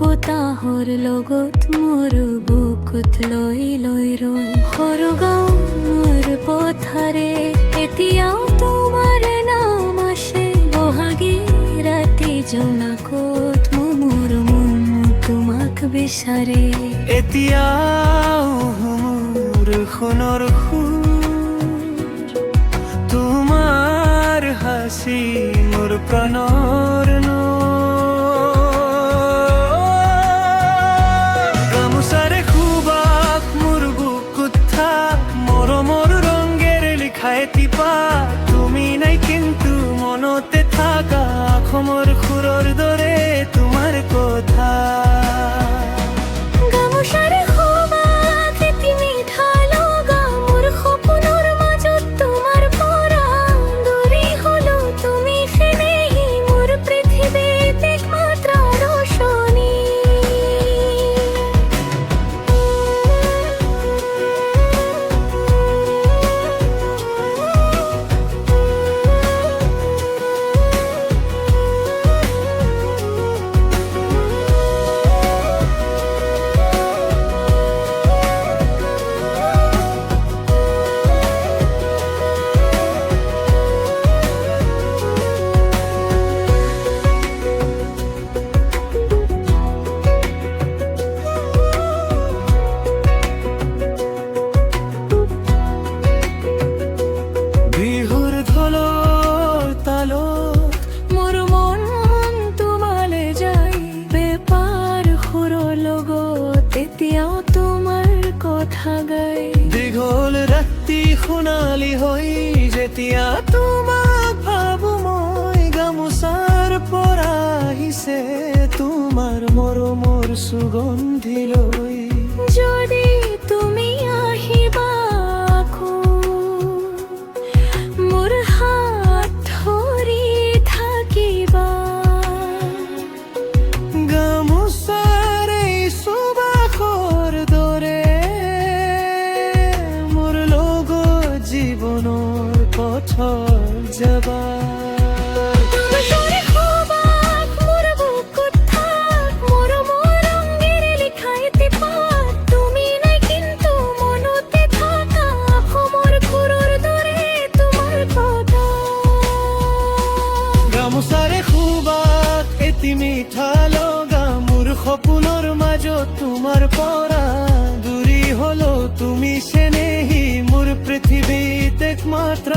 বতাহৰ লগত মোৰ বুকুত লৈ লৈ ৰৈ সৰু গাঁও মোৰ পথাৰে এতিয়াও তোমাৰ নাম আসে বহাগী ৰাতি জোনাকত মোৰ মন তোমাক বিচাৰে এতিয়াও মোৰ সোণৰ তোমাৰ হাসি মোৰ প্ৰাণৰ গামোচাৰে খুবাক মোৰ বুকুত থাক মৰমৰ ৰঙেৰ লিখাই টিপা তুমি নাই কিন্তু মনতে থাকা অসমৰ সুৰৰ দৰে তোমাৰ কথা দীঘল ৰাতি সোণালী হৈ যেতিয়া তোমাক ভাবো মই গামোচাৰ পৰা আহিছে তোমাৰ মৰমৰ সুগন্ধি লৈ যদি তুমি আহিবা মোৰ হাত ধৰি থাকিবা গামোচাৰ এই সুবাসৰ দৰে জীবনৰ পথৰ যাবা গামোচাৰে খুবাক এটি মিঠা লগা মোৰ সপোনৰ মাজত তোমাৰ পৰা দূৰী হলো তুমি চেনেহী মোৰ পৃথিৱীত একমাত্ৰ